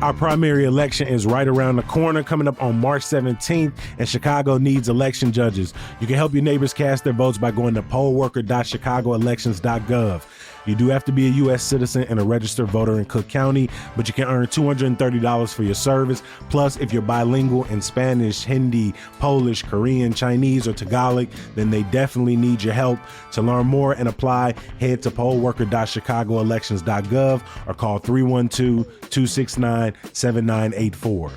Our primary election is right around the corner, coming up on March 17th, and Chicago needs election judges. You can help your neighbors cast their votes by going to pollworker.chicagoelections.gov. You do have to be a U.S. citizen and a registered voter in Cook County, but you can earn $230 for your service. Plus, if you're bilingual in Spanish, Hindi, Polish, Korean, Chinese, or Tagalog, then they definitely need your help. To learn more and apply, head to pollworker.chicagoelections.gov or call 312-269-7984.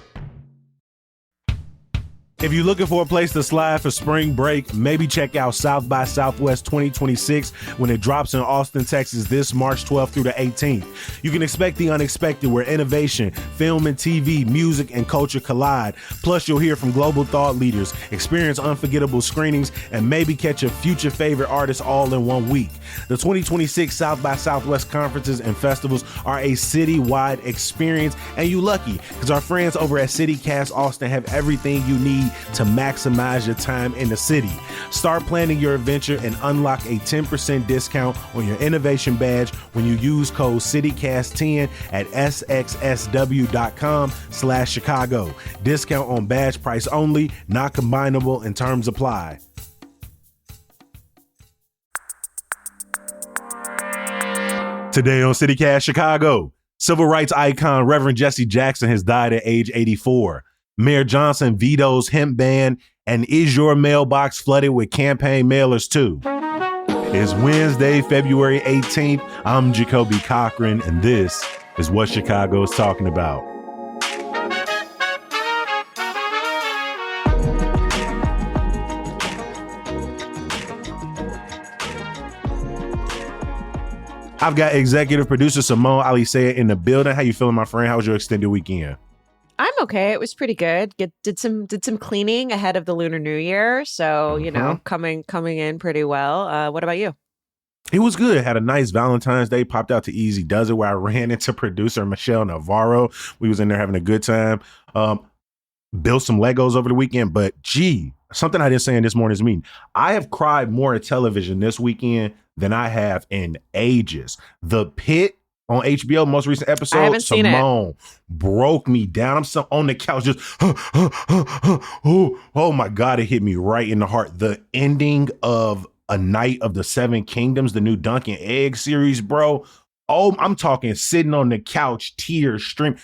If you're looking for a place to slide for spring break, maybe check out South by Southwest 2026 when it drops in Austin, Texas this March 12th through the 18th. You can expect the unexpected where innovation, film and TV, music, and culture collide. Plus, you'll hear from global thought leaders, experience unforgettable screenings, and maybe catch a future favorite artist all in 1 week. The 2026 South by Southwest conferences and festivals are a city-wide experience, and you lucky because our friends over at CityCast Austin have everything you need to maximize your time in the city. Start planning your adventure and unlock a 10% discount on your innovation badge when you use code CityCast10 at sxsw.com/Chicago. Discount on badge price only, not combinable, and terms apply. Today on CityCast Chicago, civil rights icon Reverend Jesse Jackson has died at age 84. Mayor Johnson vetoes hemp ban, and is your mailbox flooded with campaign mailers too? It's Wednesday, February 18th. I'm Jacoby Cochran, and this is what Chicago is talking about. I've got executive producer Simone Alicea in the building. How you feeling, my friend? How was your extended weekend? I'm okay. It was pretty good. Did some cleaning ahead of the Lunar New Year, so you know, coming in pretty well. What about you? It was good. Had a nice Valentine's Day. Popped out to Easy Does It, where I ran into producer Michelle Navarro. We was in there having a good time. Built some Legos over the weekend, but gee, something I didn't say in this morning's meeting. I have cried more at television this weekend than I have in ages. The Pit on HBO, most recent episode, I haven't seen Simone broke me down. I'm so on the couch just, oh my God, it hit me right in the heart. The ending of A Night of the Seven Kingdoms, the new Dunkin' Egg series, bro. Oh, I'm talking sitting on the couch, tears stream.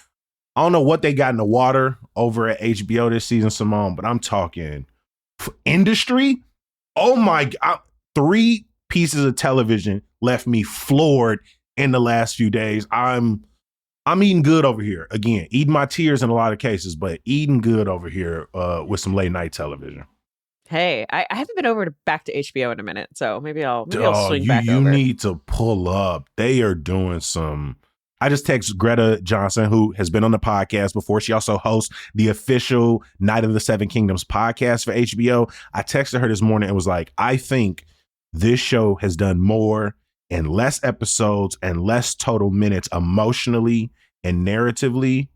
I don't know what they got in the water over at HBO this season, Simone, but I'm talking industry. Oh my God, 3 pieces of television left me floored in the last few days. I'm eating good over here. Again, eating my tears in a lot of cases, but eating good over here with some late night television. Hey, I haven't been back to HBO in a minute, so maybe I'll swing back over. You need to pull up. They are doing some. I just texted Greta Johnson, who has been on the podcast before. She also hosts the official Night of the Seven Kingdoms podcast for HBO. I texted her this morning and was like, I think this show has done more in less episodes and less total minutes emotionally and narratively,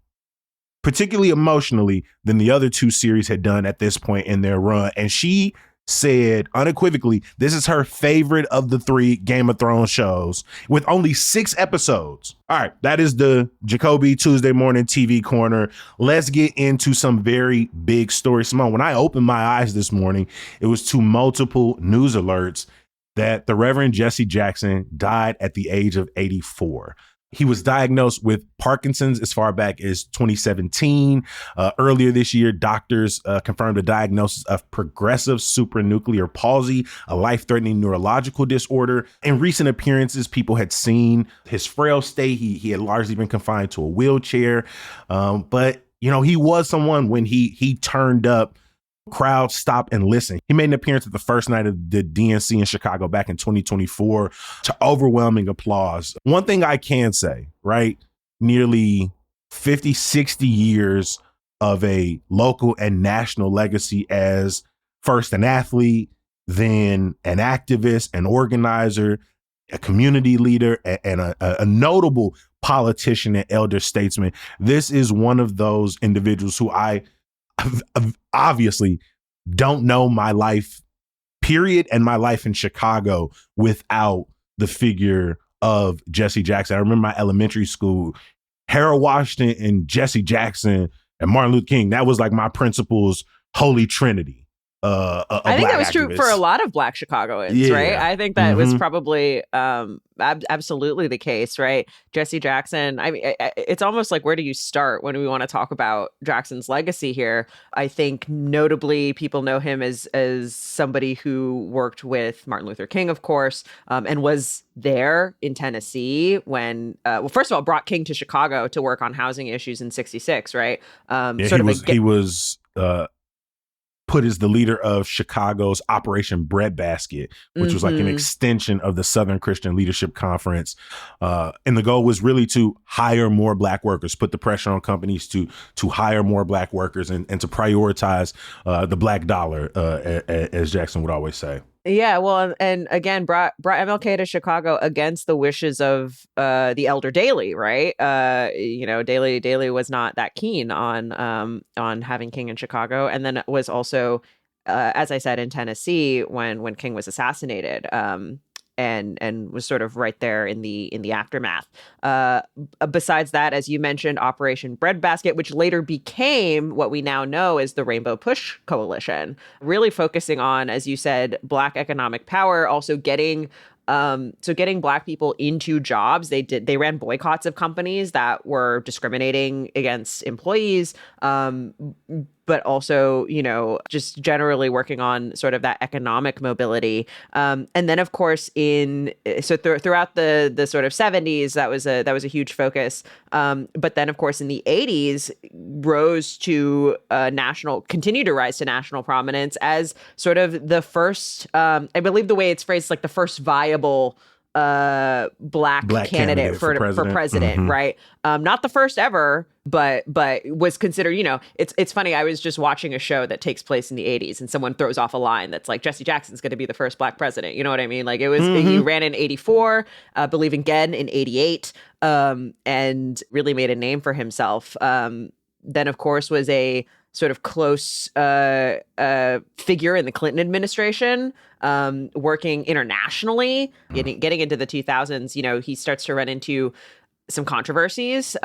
particularly emotionally, than the other 2 series had done at this point in their run. And she said unequivocally, this is her favorite of the 3 Game of Thrones shows with only 6 episodes. All right, that is the Jacoby Tuesday Morning TV Corner. Let's get into some very big stories. Simone, when I opened my eyes this morning, it was to multiple news alerts that the Reverend Jesse Jackson died at the age of 84. He was diagnosed with Parkinson's as far back as 2017. Earlier this year, doctors confirmed a diagnosis of progressive supranuclear palsy, a life-threatening neurological disorder. In recent appearances, people had seen his frail state. He had largely been confined to a wheelchair. But, you know, he was someone when he turned up, crowds stop and listen. He made an appearance at the first night of the DNC in Chicago back in 2024 to overwhelming applause. One thing I can say, right? Nearly 50, 60 years of a local and national legacy as first an athlete, then an activist, an organizer, a community leader, and a notable politician and elder statesman. This is one of those individuals who I obviously don't know my life, period, and my life in Chicago without the figure of Jesse Jackson. I remember my elementary school Harold Washington and Jesse Jackson and Martin Luther King, that was like my principles, holy trinity. I think that was true for a lot of Black Chicagoans, right? I think that was probably absolutely the case, right? Jesse Jackson, I mean, it's almost like, where do you start when we want to talk about Jackson's legacy here? I think notably people know him as somebody who worked with Martin Luther King, of course, and was there in Tennessee when, well, first of all, brought King to Chicago to work on housing issues in '66, right? He was put as the leader of Chicago's Operation Breadbasket, which was like an extension of the Southern Christian Leadership Conference. And the goal was really to hire more Black workers, put the pressure on companies to hire more Black workers and to prioritize the Black dollar, as Jackson would always say. Yeah, well, and again, brought MLK to Chicago against the wishes of the elder Daley, right? Daley was not that keen on having King in Chicago, and then was also, as I said, in Tennessee when King was assassinated. And was sort of right there in the aftermath. Besides that, as you mentioned, Operation Breadbasket, which later became what we now know as the Rainbow Push Coalition, really focusing on, as you said, Black economic power, also getting Black people into jobs. They ran boycotts of companies that were discriminating against employees, but also, just generally working on sort of that economic mobility. And then, of course, throughout the sort of 70s, that was a huge focus. But then, of course, in the 80s, continued to rise to national prominence as sort of the first, I believe the way it's phrased, like the first viable black candidate for president, right? Not the first ever, but was considered, it's funny. I was just watching a show that takes place in the 80s and someone throws off a line that's like, Jesse Jackson's going to be the first Black president. You know what I mean? Like, it was, he ran in 84, believe again in 88, and really made a name for himself. Then, of course, was a sort of close figure in the Clinton administration, working internationally, getting into the 2000s. He starts to run into some controversies,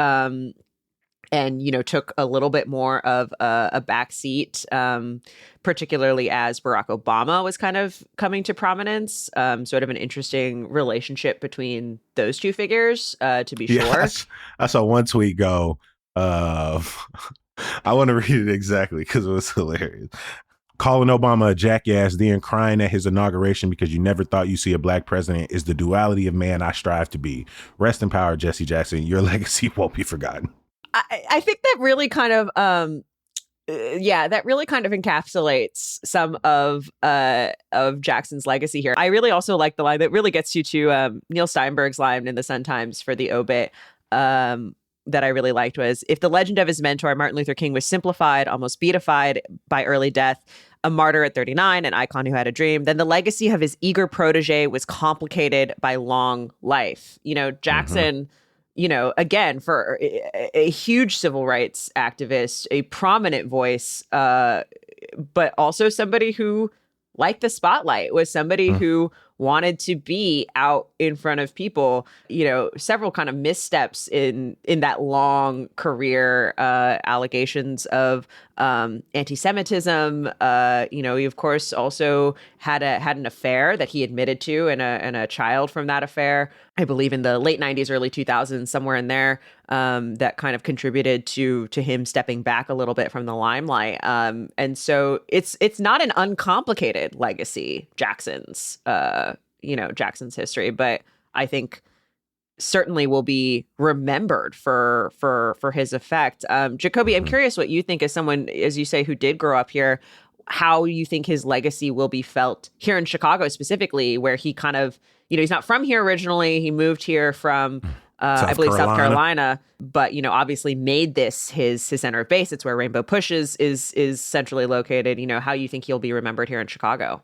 and took a little bit more of a backseat, particularly as Barack Obama was kind of coming to prominence. Sort of an interesting relationship between those two figures, to be sure. I saw one tweet go, I want to read it exactly because it was hilarious. Calling Obama a jackass, then crying at his inauguration because you never thought you'd see a Black president is the duality of man I strive to be. Rest in power, Jesse Jackson. Your legacy won't be forgotten. I think that really kind of, encapsulates some of Jackson's legacy here. I really also like the line that really gets you to Neil Steinberg's line in the Sun-Times for the obit. That I really liked was, if the legend of his mentor, Martin Luther King, was simplified, almost beatified by early death, a martyr at 39, an icon who had a dream, then the legacy of his eager protege was complicated by long life. Jackson, again, for a huge civil rights activist, a prominent voice, but also somebody who liked the spotlight, was somebody who wanted to be out in front of people. Several kind of missteps in that long career, allegations of anti-Semitism. He of course also had an affair that he admitted to, and a child from that affair, I believe in the late 90s, early 2000s, somewhere in there, that kind of contributed to him stepping back a little bit from the limelight. And so it's not an uncomplicated legacy, Jackson's history, but I think certainly will be remembered for his effect. Jacoby, I'm curious what you think, as someone, as you say, who did grow up here, how you think his legacy will be felt here in Chicago specifically, where he kind of, he's not from here originally. He moved here from, I believe, South Carolina, but, obviously made this his center of base. It's where Rainbow Push is centrally located. How you think he'll be remembered here in Chicago?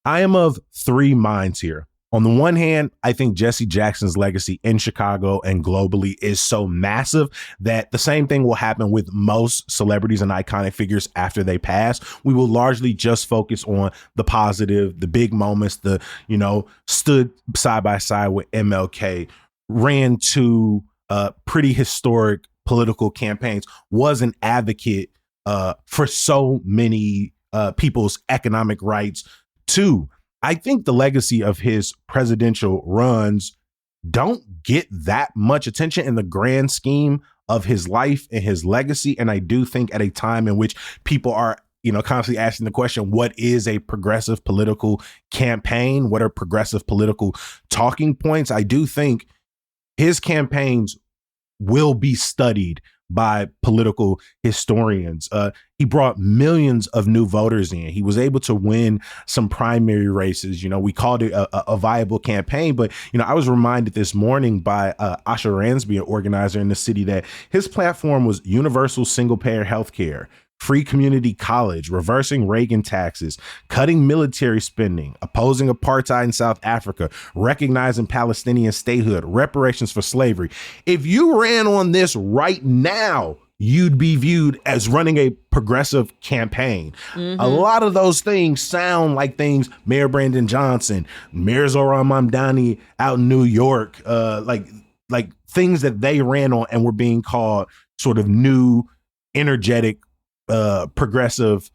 I am of three minds here. On the one hand, I think Jesse Jackson's legacy in Chicago and globally is so massive that the same thing will happen with most celebrities and iconic figures after they pass. We will largely just focus on the positive, the big moments, stood side by side with MLK, ran to pretty historic political campaigns, was an advocate for so many people's economic rights too. I think the legacy of his presidential runs don't get that much attention in the grand scheme of his life and his legacy. And I do think at a time in which people are, constantly asking the question, what is a progressive political campaign? What are progressive political talking points? I do think his campaigns will be studied by political historians. He brought millions of new voters in. He was able to win some primary races. We called it a viable campaign, but, I was reminded this morning by Asha Ransby, an organizer in the city, that his platform was universal single-payer healthcare, free community college, reversing Reagan taxes, cutting military spending, opposing apartheid in South Africa, recognizing Palestinian statehood, reparations for slavery. If you ran on this right now, you'd be viewed as running a progressive campaign. Mm-hmm. A lot of those things sound like things Mayor Brandon Johnson, Mayor Zohran Mamdani out in New York, like things that they ran on and were being called sort of new, energetic, progressive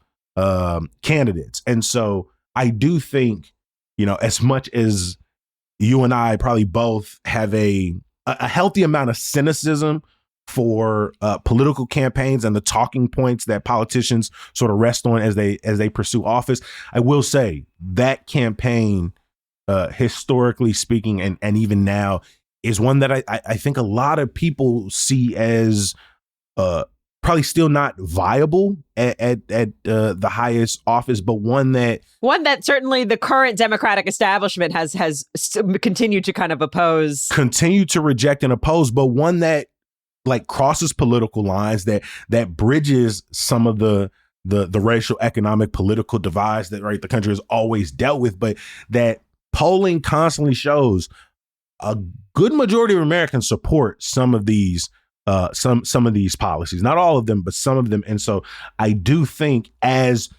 candidates. And so I do think, as much as you and I probably both have a healthy amount of cynicism for political campaigns and the talking points that politicians sort of rest on as they pursue office, I will say that campaign, historically speaking, and even now, is one that I think a lot of people see as probably still not viable at the highest office, but one that certainly the current Democratic establishment has continued to kind of oppose, continue to reject and oppose, but one that crosses political lines, that bridges some of the racial, economic, political divides that the country has always dealt with, but that polling constantly shows a good majority of Americans support some of these policies, not all of them, but some of them. And so I do think as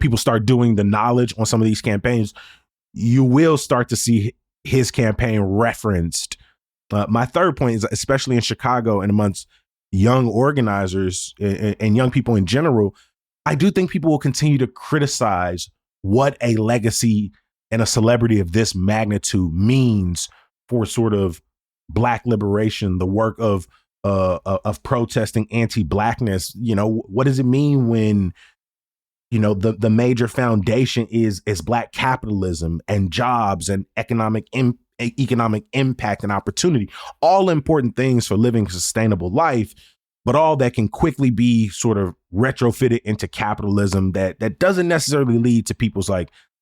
people start doing the knowledge on some of these campaigns, you will start to see his campaign referenced. My third point is, especially in Chicago and amongst young organizers and young people in general, I do think people will continue to criticize what a legacy and a celebrity of this magnitude means for sort of Black liberation, the work of protesting anti-Blackness. What does it mean when, the major foundation is Black capitalism and jobs and economic impact and opportunity, all important things for living a sustainable life, but all that can quickly be sort of retrofitted into capitalism that doesn't necessarily lead to people's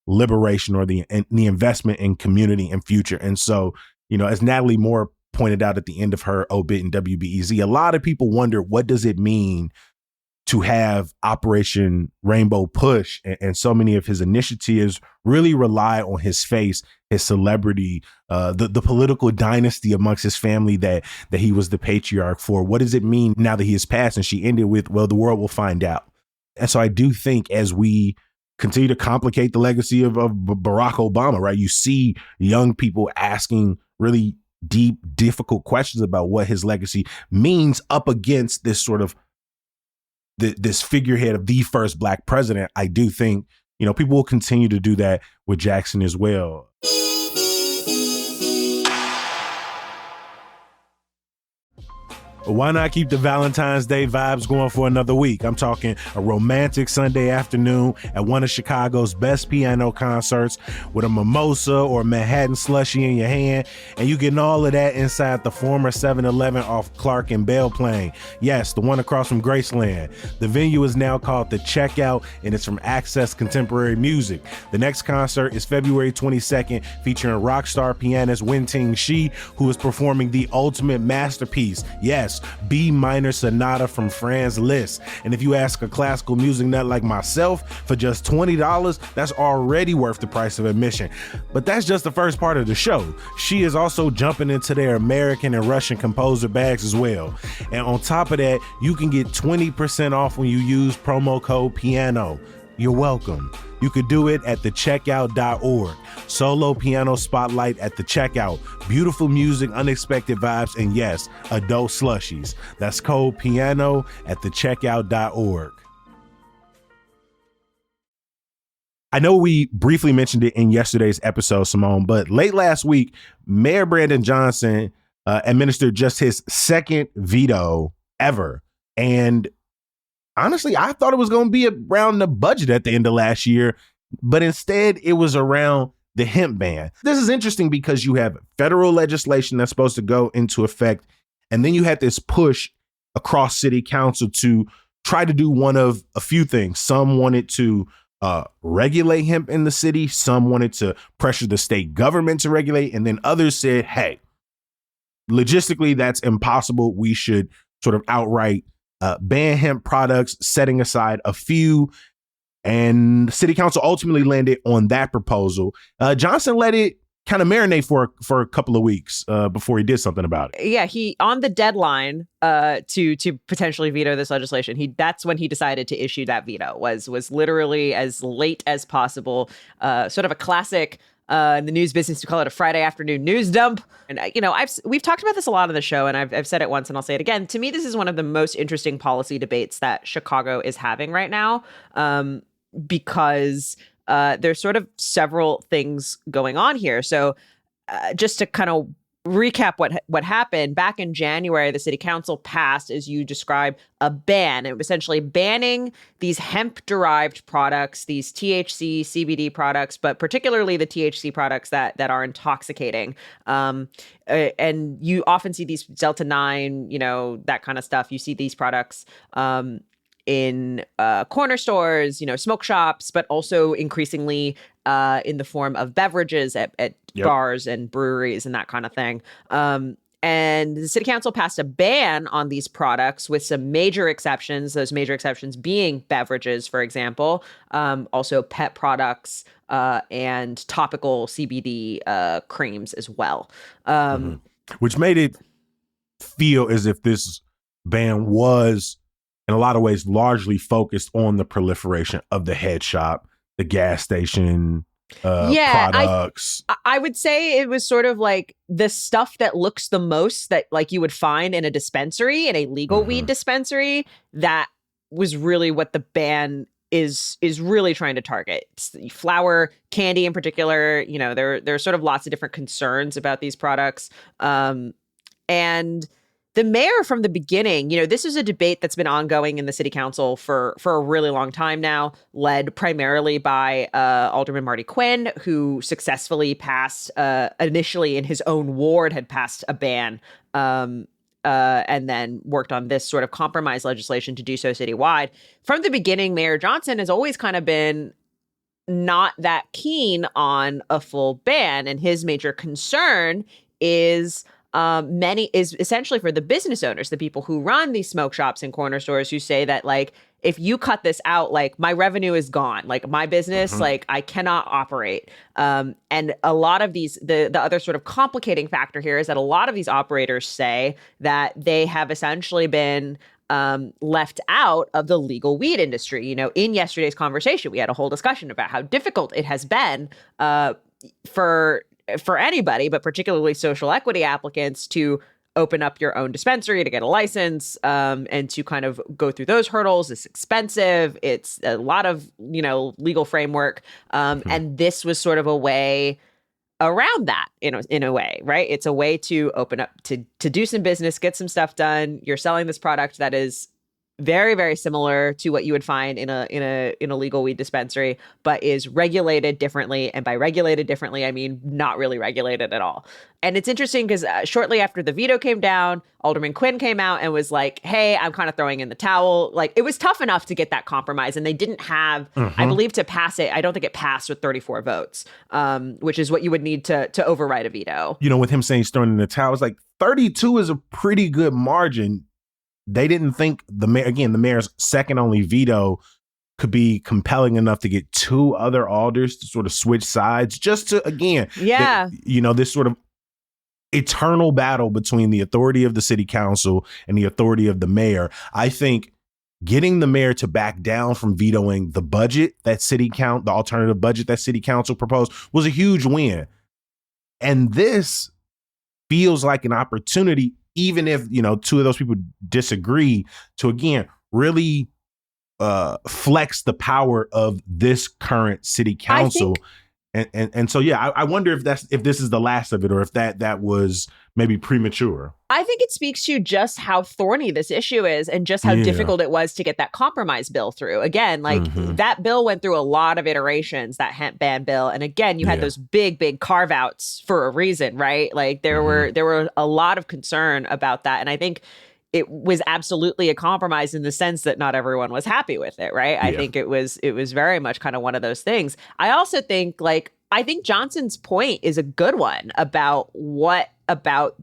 liberation or the investment in community and future. And so, as Natalie Moore pointed out at the end of her obit in WBEZ, a lot of people wonder, what does it mean to have Operation Rainbow Push? And so many of his initiatives really rely on his face, his celebrity, the political dynasty amongst his family that he was the patriarch for. What does it mean now that he has passed? And she ended with, well, the world will find out. And so I do think as we continue to complicate the legacy of Barack Obama, you see young people asking really deep, difficult questions about what his legacy means up against this sort of this figurehead of the first Black president. I do think, people will continue to do that with Jackson as well. Why not keep the Valentine's Day vibes going for another week? I'm talking a romantic Sunday afternoon at one of Chicago's best piano concerts with a mimosa or a Manhattan slushie in your hand, and you getting all of that inside the former 7-Eleven off Clark and Belle Plaine. Yes, the one across from Graceland. The venue is now called The Checkout, and it's from Access Contemporary Music. The next concert is February 22nd, featuring rock star pianist Wen-Ting Shi, who is performing the ultimate masterpiece. Yes, B minor sonata from Franz Liszt. And if you ask a classical music nut like myself, for just $20, that's already worth the price of admission. But that's just the first part of the show. She is also jumping into their American and Russian composer bags as well. And on top of that, you can get 20% off when you use promo code PIANO. you're welcome. You could do it at thecheckout.org. Solo piano spotlight at the checkout. Beautiful music, unexpected vibes, and yes, adult slushies. That's code piano at thecheckout.org. I know we briefly mentioned it in yesterday's episode, Simone, but late last week, Mayor Brandon Johnson administered just his second veto ever. And honestly, I thought it was going to be around the budget at the end of last year, but instead it was around the hemp ban. This is interesting because you have federal legislation that's supposed to go into effect, and then you had this push across city council to try to do one of a few things. Some wanted to regulate hemp in the city. Some wanted to pressure the state government to regulate. And then others said, hey, logistically, that's impossible. We should sort of outright ban hemp products, setting aside a few. And the city council ultimately landed on that proposal. Johnson let it kind of marinate for a couple of weeks before he did something about it. Yeah, he on the deadline to potentially veto this legislation. That's when he decided to issue that veto. Was literally as late as possible. Sort of a classic. In the news business, we call it a Friday afternoon news dump. And we've talked about this a lot on the show, and I've said it once, and I'll say it again. To me, this is one of the most interesting policy debates that Chicago is having right now, because there's sort of several things going on here. So just to kind of recap what happened, back in January, the city council passed, as you described, a ban. It was essentially banning these hemp-derived products, these THC, CBD products, but particularly the THC products that are intoxicating. And you often see these Delta-9, that kind of stuff. You see these products in corner stores, smoke shops, but also increasingly in the form of beverages at Yep. bars and breweries and that kind of thing. And the city council passed a ban on these products with some major exceptions, those major exceptions being beverages, for example, also pet products and topical CBD creams as well. Which made it feel as if this ban was, in a lot of ways, largely focused on the proliferation of the head shop, the gas station products. I would say it was sort of like the stuff that looks the most that like you would find in a dispensary, in a legal weed dispensary. That was really what the ban is really trying to target. It's flour, candy in particular. There are sort of lots of different concerns about these products. And the mayor from the beginning, this is a debate that's been ongoing in the city council for a really long time now, led primarily by Alderman Marty Quinn, who successfully passed, initially in his own ward, had passed a ban, and then worked on this sort of compromise legislation to do so citywide. From the beginning, Mayor Johnson has always kind of been not that keen on a full ban, and his major concern is essentially for the business owners, the people who run these smoke shops and corner stores, who say that, like, if you cut this out, like, my revenue is gone, like my business, like I cannot operate. And a lot of these, the other sort of complicating factor here is that a lot of these operators say that they have essentially been left out of the legal weed industry. In yesterday's conversation, we had a whole discussion about how difficult it has been for anybody, but particularly social equity applicants, to open up your own dispensary, to get a license, and to kind of go through those hurdles. It's expensive. It's a lot of, legal framework. And this was sort of a way around that, in a way, right? It's a way to open up, to do some business, get some stuff done. You're selling this product that is very, very similar to what you would find in a legal weed dispensary, but is regulated differently. And by regulated differently, I mean not really regulated at all. And it's interesting because shortly after the veto came down, Alderman Quinn came out and was like, hey, I'm kind of throwing in the towel. Like, it was tough enough to get that compromise, and they didn't have, I believe, to pass it. I don't think it passed with 34 votes, which is what you would need to override a veto. With him saying he's throwing in the towel, it's like 32 is a pretty good margin. They didn't think the mayor's second only veto could be compelling enough to get two other alders to sort of switch sides, just to, again, this sort of eternal battle between the authority of the city council and the authority of the mayor. I think getting the mayor to back down from vetoing the budget that the alternative budget that city council proposed was a huge win. And this feels like an opportunity, even if, two of those people disagree, to again, really flex the power of this current city council. And so, yeah, I wonder if this is the last of it, or if that was maybe premature. I think it speaks to just how thorny this issue is and just how difficult it was to get that compromise bill through. Again, that bill went through a lot of iterations, that hemp ban bill. And again, you had those big carve outs for a reason, right? Like there were a lot of concern about that. And I think it was absolutely a compromise in the sense that not everyone was happy with it, right? I think it was very much kind of one of those things. I also think I think Johnson's point is a good one about what happens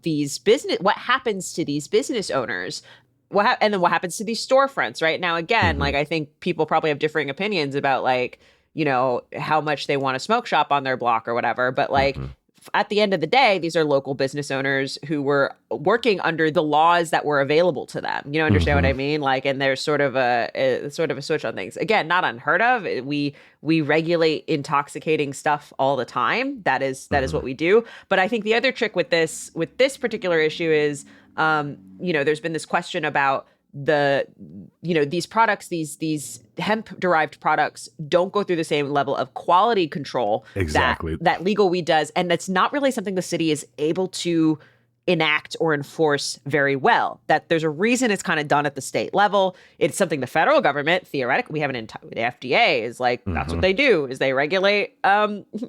to these business owners, and then what happens to these storefronts, right? Now, again, I think people probably have differing opinions about how much they want a smoke shop on their block or whatever, but at the end of the day, these are local business owners who were working under the laws that were available to them. You understand what I mean? And there's sort of a switch on things. Again, not unheard of. We regulate intoxicating stuff all the time. That is what we do. But I think the other trick with this particular issue is, there's been this question about these products, these hemp derived products don't go through the same level of quality control that legal weed does. And that's not really something the city is able to enact or enforce very well. That there's a reason it's kind of done at the state level. It's something the federal government, theoretically, we have the FDA is that's what they do, is they regulate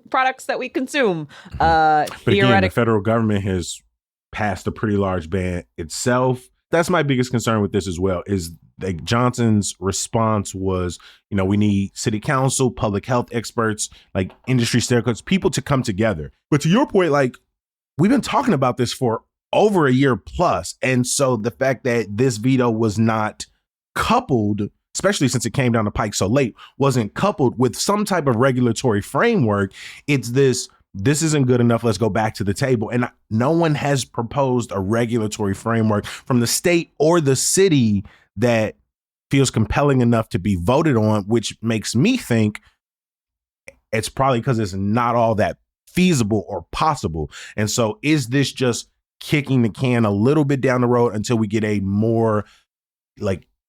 products that we consume. But again, the federal government has passed a pretty large ban itself. That's my biggest concern with this as well, is Johnson's response was, we need city council, public health experts, industry stakeholders, people to come together. But to your point, we've been talking about this for over a year plus. And so the fact that this veto was not coupled, especially since it came down the pike so late, wasn't coupled with some type of regulatory framework, it's this isn't good enough. Let's go back to the table. And no one has proposed a regulatory framework from the state or the city that feels compelling enough to be voted on, which makes me think it's probably because it's not all that feasible or possible. And so is this just kicking the can a little bit down the road until we get a more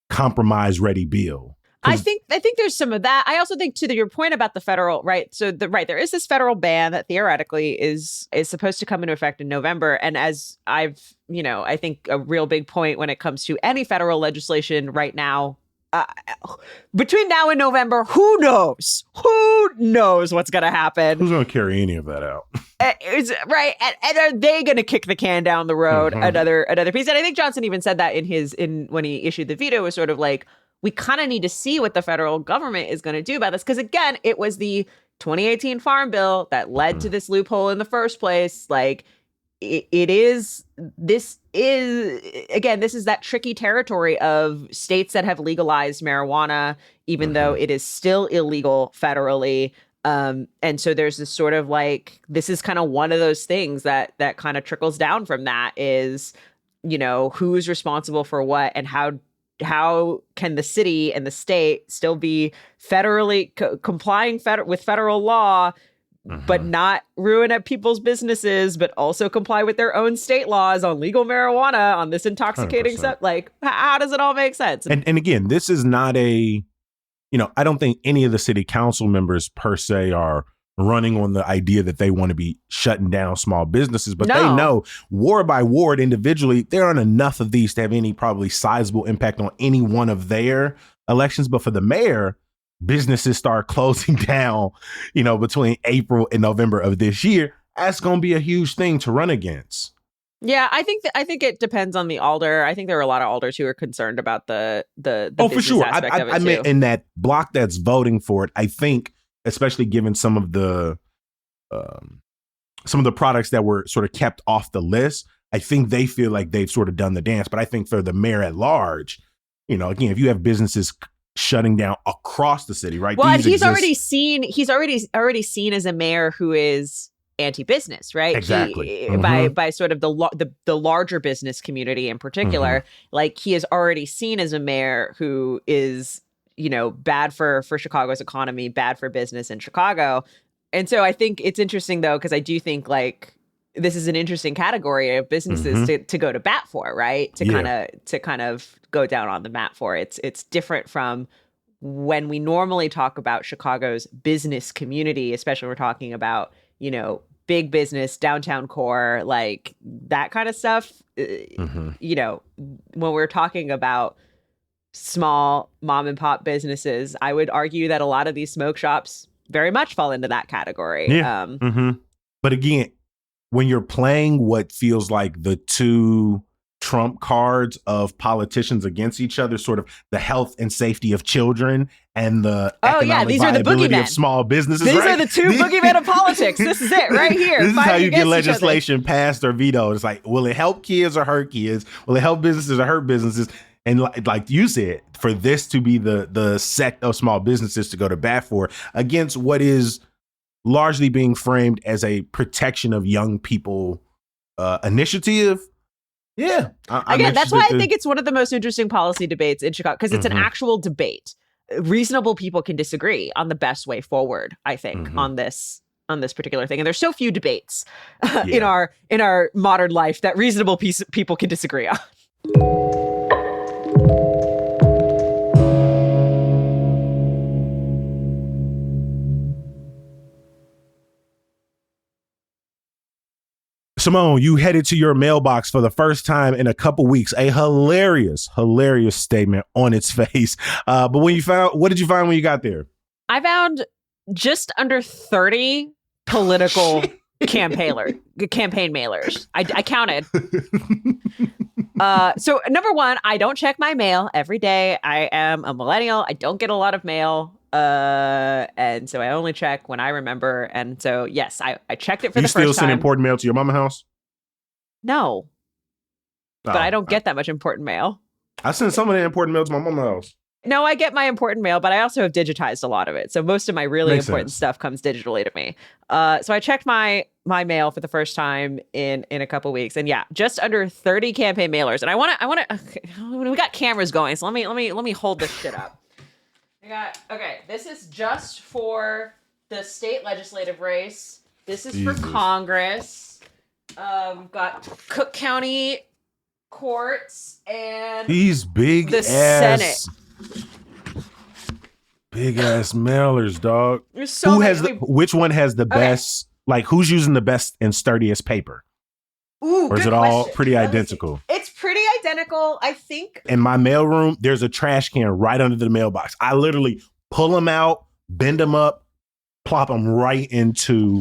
compromise ready bill? I think there's some of that. I also think, to your point about the federal, right? So there is this federal ban that theoretically is supposed to come into effect in November. And as I think a real big point when it comes to any federal legislation right now, between now and November, who knows? Who knows what's going to happen? Who's going to carry any of that out? Right. And are they going to kick the can down the road another piece? And I think Johnson even said that when he issued the veto, was sort of we kind of need to see what the federal government is going to do about this. Because again, it was the 2018 Farm Bill that led to this loophole in the first place. This is that tricky territory of states that have legalized marijuana, even though it is still illegal federally. And so there's this sort of this is kind of one of those things that kind of trickles down from that is, who's responsible for what, and how can the city and the state still be federally complying with federal law, but not ruin up people's businesses, but also comply with their own state laws on legal marijuana, on this intoxicating 100%. Stuff. How does it all make sense? And again, this is not I don't think any of the city council members per se are running on the idea that they want to be shutting down small businesses, but they know ward by ward individually, there aren't enough of these to have any probably sizable impact on any one of their elections. But for the mayor, businesses start closing down, between April and November of this year. That's going to be a huge thing to run against. Yeah, I think it depends on the alder. I think there are a lot of alders who are concerned about the for sure. I meant in that block that's voting for it. I think, especially given some of the products that were sort of kept off the list, I think they feel like they've sort of done the dance. But I think for the mayor at large, again, if you have businesses shutting down across the city, right? Well, and he's already seen as a mayor who is anti-business, right? Exactly. By sort of the larger business community in particular, like he is already seen as a mayor who is, bad for Chicago's economy, bad for business in Chicago. And so I think it's interesting, though, because I do think like this is an interesting category of businesses to go to bat for, right? To kind of go down on the mat for. It's different from when we normally talk about Chicago's business community, especially when we're talking about, big business, downtown core, like that kind of stuff. When we're talking about small mom and pop businesses, I would argue that a lot of these smoke shops very much fall into that category. Yeah. But again, when you're playing what feels like the two trump cards of politicians against each other, sort of the health and safety of children and the economic these are the viability boogeymen of small businesses. These right? are the two boogeymen of politics. This is it right here. This is how you get against each other. legislation passed or vetoed. It's like, will it help kids or hurt kids? Will it help businesses or hurt businesses? And like you said, for this to be the sect of small businesses to go to bat for against what is largely being framed as a protection of young people initiative. Yeah. Again, that's why I think it's one of the most interesting policy debates in Chicago, because it's an actual debate. Reasonable people can disagree on the best way forward, I think, on this particular thing. And there's so few debates in our modern life that reasonable people can disagree on. Simone, you headed to your mailbox for the first time in a couple weeks. A hilarious statement on its face. But what did you find when you got there? I found just under 30 political campaign mailers. I counted. So number one, I don't check my mail every day. I am a millennial. I don't get a lot of mail. And so I only check when I remember. And so, yes, I checked it for the first time. You still send important mail to your mama house? No. But I don't get that much important mail. I send some of the important mail to my mama house. No, I get my important mail, but I also have digitized a lot of it. So most of my really important stuff comes digitally to me. So I checked my mail for the first time in a couple weeks, and yeah, just under 30 campaign mailers. And I want to. We got cameras going, so let me hold this shit up. This is just for the state legislative race. This is for Congress. We've got Cook County courts and these big ass Senate. Big ass mailers, dog. There's so which one has the best? Like, who's using the best and sturdiest paper? Ooh, or is it all pretty identical? It's pretty identical, I think. In my mailroom, there's a trash can right under the mailbox. I literally pull them out, bend them up, plop them right into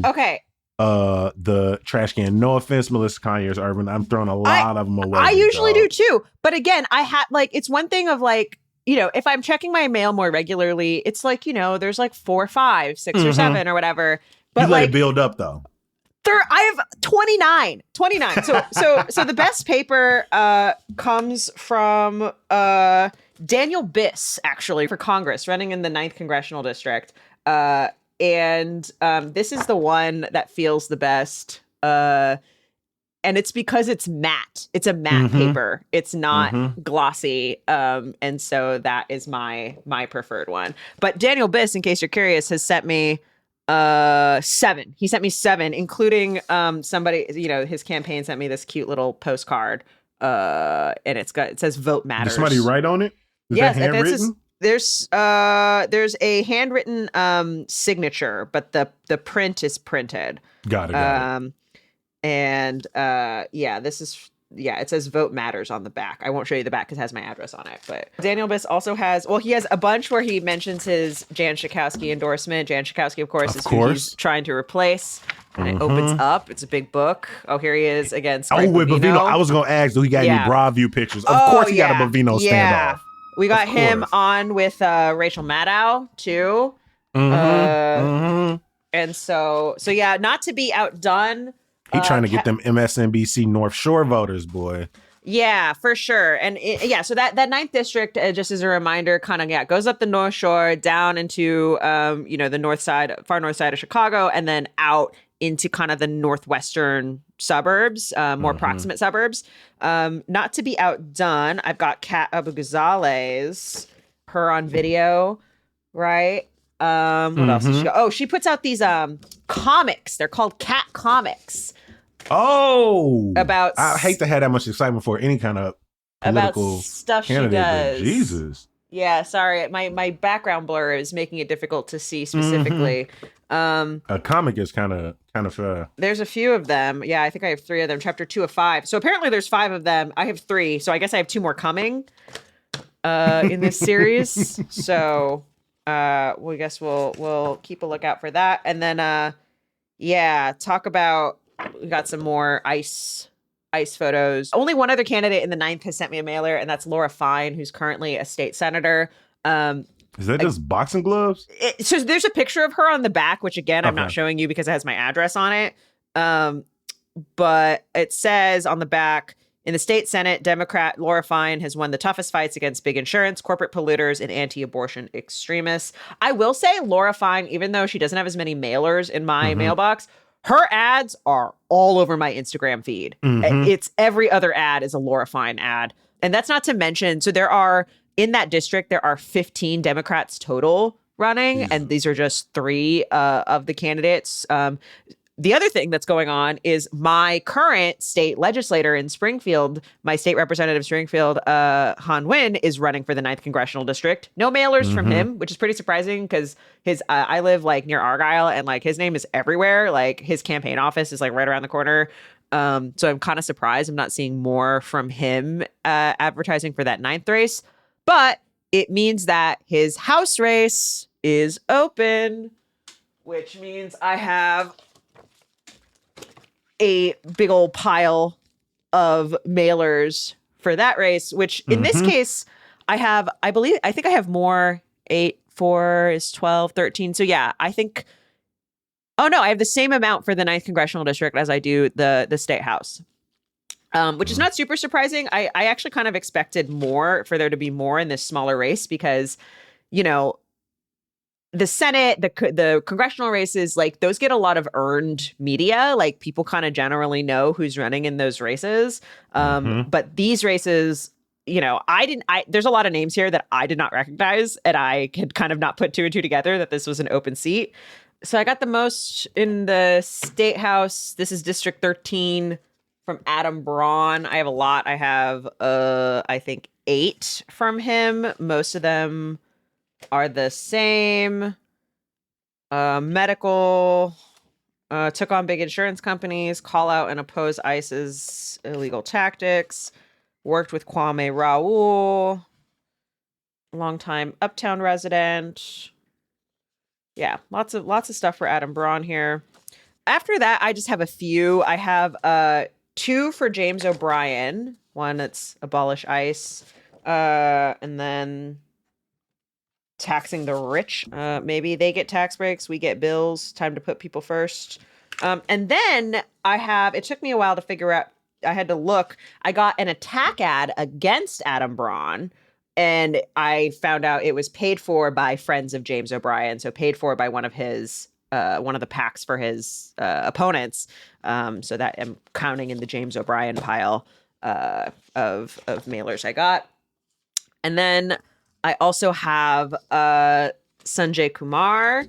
the trash can. No offense, Melissa Conyers, Urban. I'm throwing a lot of them away. I usually do too. But again, I had it's one thing of if I'm checking my mail more regularly, it's there's 4 or 5, 6 or 7 or whatever. But you let it build up though. I have 29. So the best paper comes from Daniel Biss, actually, for Congress, running in the 9th Congressional District. And this is the one that feels the best. And it's because it's matte. It's a matte paper. It's not glossy. And so that is my preferred one. But Daniel Biss, in case you're curious, has sent me 7. He sent me 7, including somebody, his campaign sent me this cute little postcard. And it says "Vote Matters." Did somebody write on it? Is that handwritten? There's a handwritten signature, but the print is printed. Got it. And this is it says "Vote Matters" on the back. I won't show you the back because it has my address on it. But Daniel Biss also has he has a bunch where he mentions his Jan Schakowsky endorsement. Jan Schakowsky, of course, is who he's trying to replace. And it opens up. It's a big book. Oh, here he is again. With Bovino. I was gonna ask, do he got any Broadview pictures? Of course, he got a Bovino standoff. We got him on with Rachel Maddow too. And so not to be outdone. He trying to get them MSNBC North Shore voters, boy. Yeah, for sure. And so that ninth district, just as a reminder, kind of, goes up the North Shore, down into, the north side, far north side of Chicago, and then out into kind of the northwestern suburbs, more proximate suburbs. Not to be outdone, I've got Kat Abu-Ghazaleh's, her on video, right? What else has she got? Oh, she puts out these comics. They're called Cat Comics. Oh, About I hate to have that much excitement for any kind of political about stuff candidate, she does. but Jesus. Yeah, sorry. My background blur is making it difficult to see specifically. A comic is kind of there's a few of them. Yeah, I think I have 3 of them. Chapter 2 of 5. So apparently there's 5 of them. I have 3. So I guess I have 2 more coming in this series. So we guess we'll keep a lookout for that. And then talk about, we got some more ice photos. Only one other candidate in the 9th has sent me a mailer, and that's Laura Fine, who's currently a state senator. Is that just boxing gloves? So there's a picture of her on the back, which again, I'm not showing you because it has my address on it. But it says on the back, in the state Senate, Democrat Laura Fine has won the toughest fights against big insurance, corporate polluters, and anti-abortion extremists. I will say Laura Fine, even though she doesn't have as many mailers in my mailbox, her ads are all over my Instagram feed. It's every other ad is a Laura Fine ad. And that's not to mention, so in that district, there are 15 Democrats total running, and these are just 3 of the candidates. The other thing that's going on is my current state legislator in Springfield, my state representative Springfield, Han Nguyen, is running for the 9th congressional district. No mailers from him, which is pretty surprising because I live like near Argyle, and like his name is everywhere. Like his campaign office is like right around the corner. So I'm kind of surprised I'm not seeing more from him advertising for that 9th race. But it means that his House race is open, which means I have a big old pile of mailers for that race, which in this case, I think I have more. 8, 4 is 12, 13. So yeah, I think, I have the same amount for the 9th congressional district as I do the state house. Which is not super surprising. I actually kind of expected for there to be more in this smaller race because, the Senate, the congressional races, like those get a lot of earned media. Like people kind of generally know who's running in those races. But these races, there's a lot of names here that I did not recognize, and I had kind of not put 2 and 2 together that this was an open seat. So I got the most in the state house. This is District 13 from Adam Braun. I have a lot. I have, I think 8 from him. Most of them are the same. Medical, took on big insurance companies, call out and oppose ICE's illegal tactics, worked with Kwame Raoul, longtime Uptown resident. Yeah, lots of stuff for Adam Braun here. After that, I just have a few. I have 2 for James O'Brien. One that's abolish ICE, and then taxing the rich. Maybe they get tax breaks, we get bills. Time to put people first. And then it took me a while to figure out, I had to look. I got an attack ad against Adam Braun, and I found out it was paid for by friends of James O'Brien. So paid for by one of the PACs for his opponents. So that I'm counting in the James O'Brien pile of mailers I got. And then I also have Sanjay Kumar.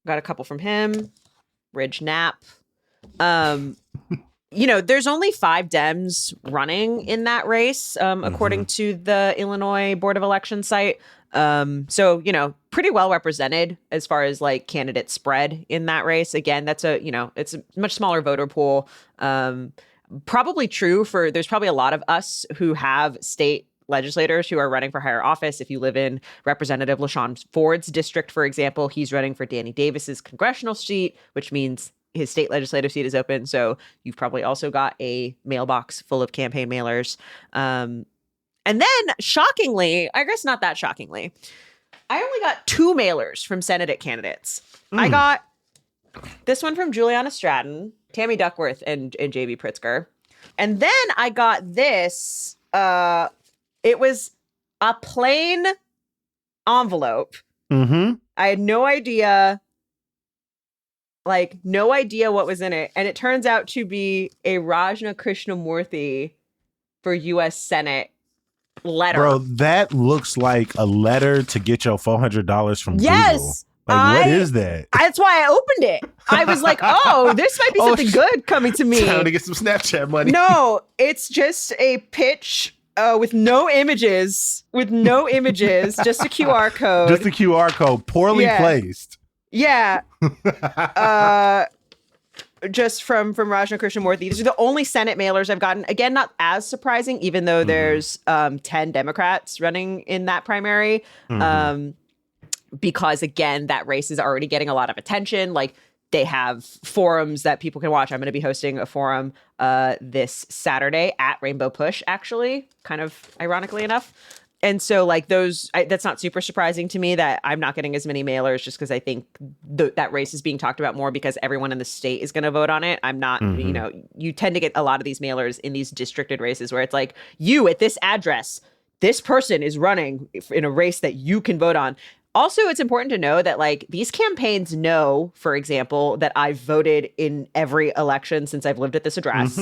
Got a couple from him. Ridge Knapp. There's only 5 Dems running in that race, according to the Illinois Board of Elections site. So, pretty well represented as far as like candidate spread in that race. Again, that's it's a much smaller voter pool. Probably true there's probably a lot of us who have state legislators who are running for higher office. If you live in Representative LaShawn Ford's district, for example, he's running for Danny Davis's congressional seat, which means his state legislative seat is open. So you've probably also got a mailbox full of campaign mailers. And then shockingly, I guess not that shockingly, I only got 2 mailers from Senate candidates. I got this one from Juliana Stratton, Tammy Duckworth, and J.B. Pritzker. And then I got this. It was a plain envelope. Mm-hmm. I had no idea what was in it. And it turns out to be a Rajna Krishnamurthy for U.S. Senate letter. Bro, that looks like a letter to get your $400 from Google. Yes. Like, what is that? That's why I opened it. I was like, oh, this might be something good coming to me. Time to get some Snapchat money. No, it's just a pitch with no images, just a QR code. Just a QR code, poorly placed. Yeah. Just from Rajna Krishnamurthy. These are the only Senate mailers I've gotten. Again, not as surprising, even though there's 10 Democrats running in that primary. Because again, that race is already getting a lot of attention. Like, they have forums that people can watch. I'm going to be hosting a forum this Saturday at Rainbow Push, actually, kind of ironically enough. And so, like, that's not super surprising to me that I'm not getting as many mailers, just because I think that race is being talked about more because everyone in the state is going to vote on it. I'm not, you tend to get a lot of these mailers in these districted races where it's like, you at this address, this person is running in a race that you can vote on. Also, it's important to know that, like, these campaigns know, for example, that I've voted in every election since I've lived at this address.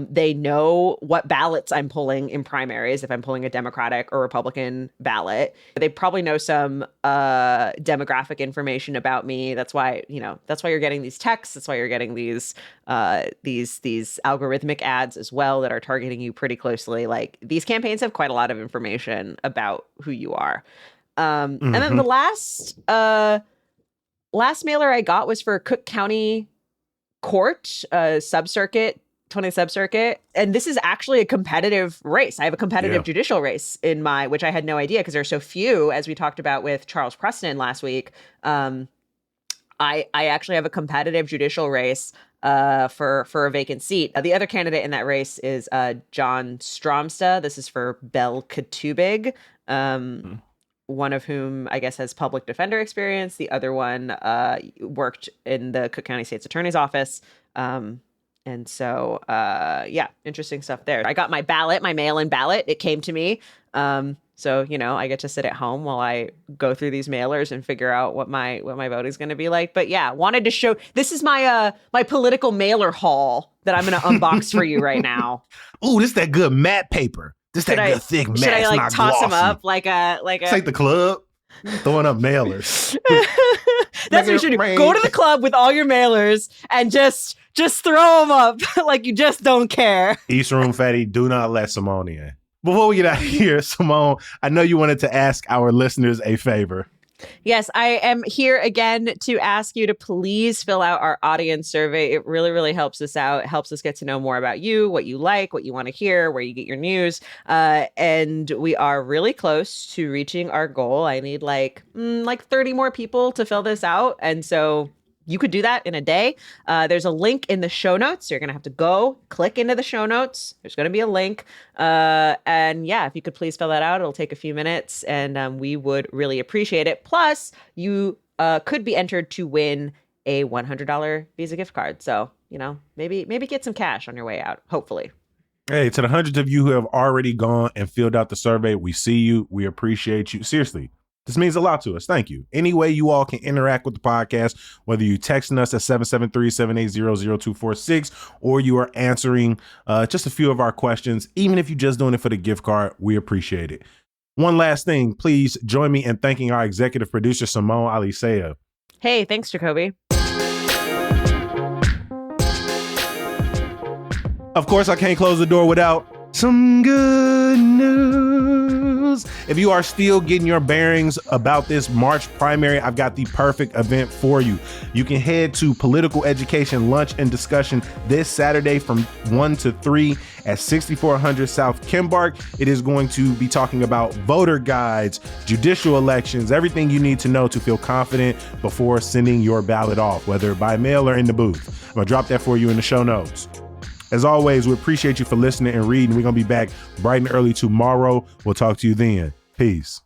They know what ballots I'm pulling in primaries, if I'm pulling a Democratic or Republican ballot. They probably know some demographic information about me. That's why you're getting these texts. That's why you're getting these algorithmic ads as well that are targeting you pretty closely. Like, these campaigns have quite a lot of information about who you are. And then the last mailer I got was for Cook County Court, subcircuit, 20th subcircuit. And this is actually a competitive race. I have a competitive judicial race which I had no idea because there are so few, as we talked about with Charles Preston last week. I actually have a competitive judicial race for a vacant seat. The other candidate in that race is John Stromsta. This is for Bell Katubig. One of whom, I guess, has public defender experience. The other one worked in the Cook County State's Attorney's Office. And so, interesting stuff there. I got my ballot, my mail-in ballot. It came to me. So, I get to sit at home while I go through these mailers and figure out what my voting is going to be like. But yeah, wanted to show, this is my my political mailer haul that I'm going to unbox for you right now. Ooh, this is that good matte paper. This that good thick matte. Should I like toss glossy. them up like a? It's like the club throwing up mailers. That's what you should do. Go to the club with all your mailers and just throw them up like you just don't care. East Room Fatty, do not let Simone in. Before we get out of here, Simone, I know you wanted to ask our listeners a favor. Yes, I am here again to ask you to please fill out our audience survey. It really, really helps us out. It helps us get to know more about you, what you like, what you want to hear, where you get your news. And we are really close to reaching our goal. I need like 30 more people to fill this out. And so you could do that in a day. There's a link in the show notes. You're going to have to go click into the show notes. There's going to be a link. And yeah, if you could please fill that out, it'll take a few minutes and we would really appreciate it. Plus, you could be entered to win a $100 Visa gift card. So, maybe get some cash on your way out, hopefully. Hey, to the hundreds of you who have already gone and filled out the survey, we see you. We appreciate you. Seriously. This means a lot to us. Thank you. Any way you all can interact with the podcast, whether you texting us at 773-780-0246 or you are answering just a few of our questions, even if you're just doing it for the gift card, we appreciate it. One last thing, please join me in thanking our executive producer, Simone Alicea. Hey, thanks, Jacoby. Of course, I can't close the door without some good news. If you are still getting your bearings about this March primary, I've got the perfect event for you. You can head to Political Education Lunch and Discussion this Saturday from 1 to 3 at 6400 South Kimbark. It is going to be talking about voter guides, judicial elections, everything you need to know to feel confident before sending your ballot off, whether by mail or in the booth. I'm gonna drop that for you in the show notes. As always, we appreciate you for listening and reading. We're going to be back bright and early tomorrow. We'll talk to you then. Peace.